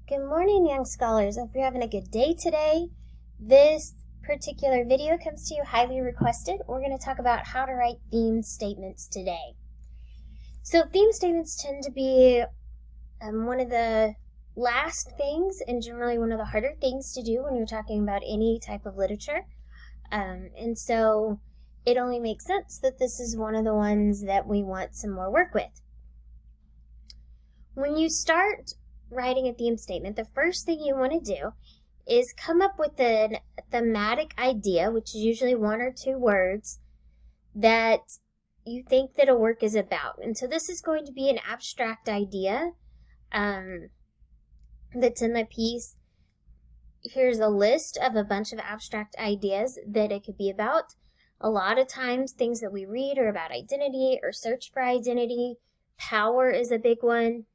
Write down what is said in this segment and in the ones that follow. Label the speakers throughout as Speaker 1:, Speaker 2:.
Speaker 1: Good morning, young scholars. I hope you're having a good day today. This particular video comes to you highly requested. We're going to talk about how to write theme statements today. So theme statements tend to be one of the last things and generally one of the harder things to do when you're talking about any type of literature. And so it only makes sense that this is one of the ones that we want some more work with. When you start writing a theme statement, the first thing you want to do is come up with a thematic idea, which is usually one or two words, that you think that a work is about. And so this is going to be an abstract idea that's in the piece. Here's a list of a bunch of abstract ideas that it could be about. A lot of times things that we read are about identity or search for identity. Power is a big one.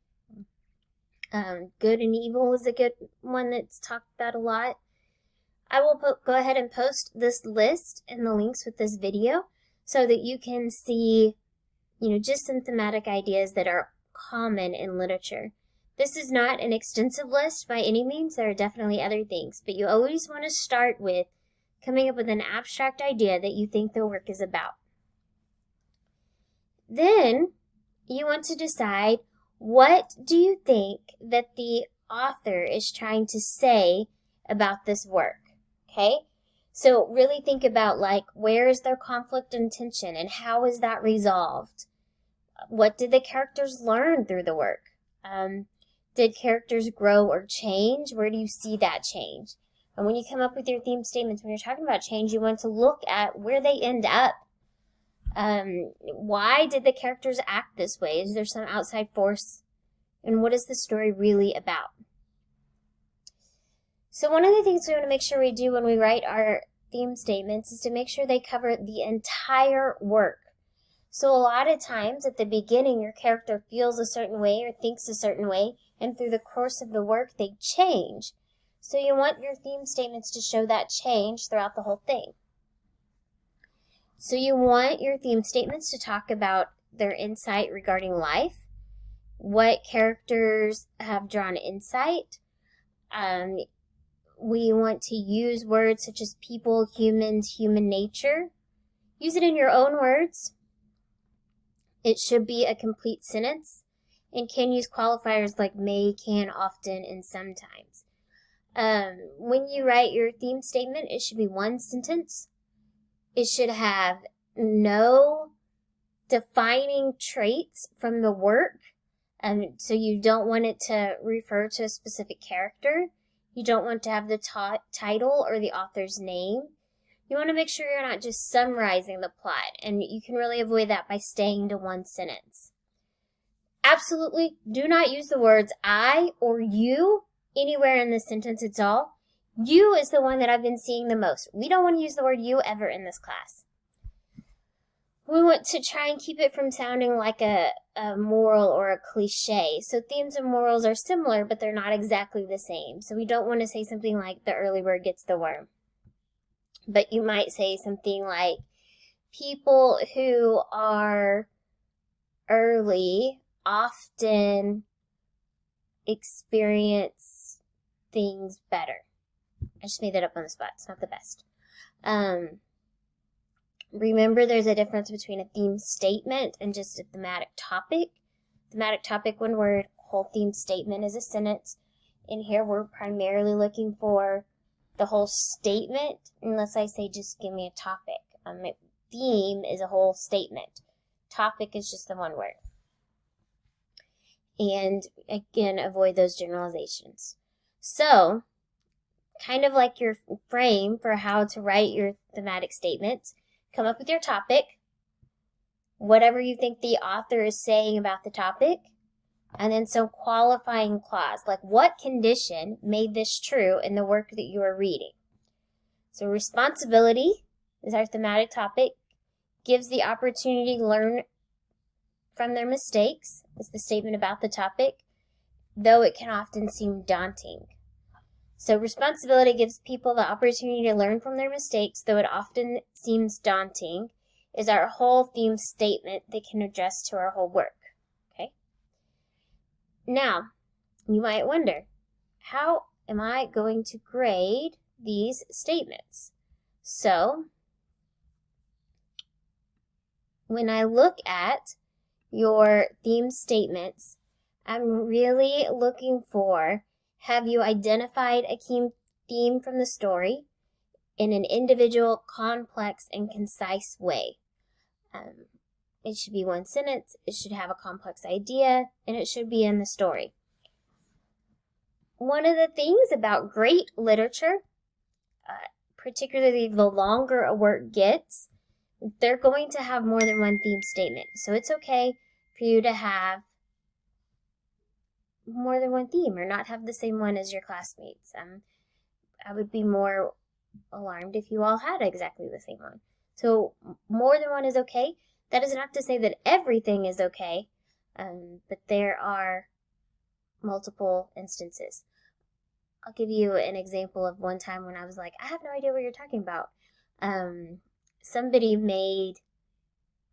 Speaker 1: Good and evil is a good one that's talked about a lot. I will go ahead and post this list and the links with this video so that you can see, just some thematic ideas that are common in literature. This is not an extensive list by any means. There are definitely other things, but you always want to start with coming up with an abstract idea that you think the work is about. Then you want to decide, what do you think that the author is trying to say about this work? Okay, so really think about, where is their conflict and tension and how is that resolved? What did the characters learn through the work? Did characters grow or change? Where do you see that change? And when you come up with your theme statements, when you're talking about change, you want to look at where they end up. Why did the characters act this way? Is there some outside force? And what is the story really about? So one of the things we want to make sure we do when we write our theme statements is to make sure they cover the entire work. So a lot of times at the beginning, your character feels a certain way or thinks a certain way, and through the course of the work, they change. So you want your theme statements to show that change throughout the whole thing. So you want your theme statements to talk about their insight regarding life, what characters have drawn insight. We want to use words such as people, humans, human nature. Use it in your own words. It should be a complete sentence and can use qualifiers like may, can, often, and sometimes. When you write your theme statement, it should be one sentence. It should have no defining traits from the work. So you don't want it to refer to a specific character. You don't want to have the title or the author's name. You want to make sure you're not just summarizing the plot, and you can really avoid that by staying to one sentence. Absolutely do not use the words I or you anywhere in this sentence at all. You is the one that I've been seeing the most. We don't want to use the word you ever in this class. We want to try and keep it from sounding like a moral or a cliche. So themes and morals are similar, but they're not exactly the same. So we don't want to say something like the early bird gets the worm. But you might say something like people who are early often experience things better. I just made that up on the spot. It's not the best. Remember, there's a difference between a theme statement and just a thematic topic. Thematic topic, one word. Whole theme statement is a sentence. In here, we're primarily looking for the whole statement, unless I say just give me a topic. Theme is a whole statement. Topic is just the one word. And again, avoid those generalizations. So, kind of like your frame for how to write your thematic statements, come up with your topic, whatever you think the author is saying about the topic, and then some qualifying clause, like what condition made this true in the work that you are reading. So responsibility is our thematic topic, gives the opportunity to learn from their mistakes, is the statement about the topic, though it can often seem daunting. So responsibility gives people the opportunity to learn from their mistakes, though it often seems daunting, is our whole theme statement that can address to our whole work. Okay. Now, you might wonder, how am I going to grade these statements? So, when I look at your theme statements, I'm really looking for, have you identified a key theme from the story in an individual, complex, and concise way? It should be one sentence, it should have a complex idea, and it should be in the story. One of the things about great literature, particularly the longer a work gets, they're going to have more than one theme statement. So it's okay for you to have more than one theme or not have the same one as your classmates. I would be more alarmed if you all had exactly the same one. So more than one is okay. That is not to say that everything is okay, but there are multiple instances. I'll give you an example of one time when I was like, I have no idea what you're talking about. Somebody made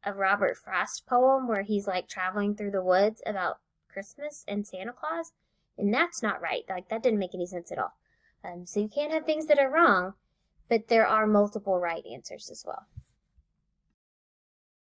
Speaker 1: a Robert Frost poem where he's like traveling through the woods about Christmas and Santa Claus, and that's not right. Like, that didn't make any sense at all. So you can't have things that are wrong, but there are multiple right answers as well.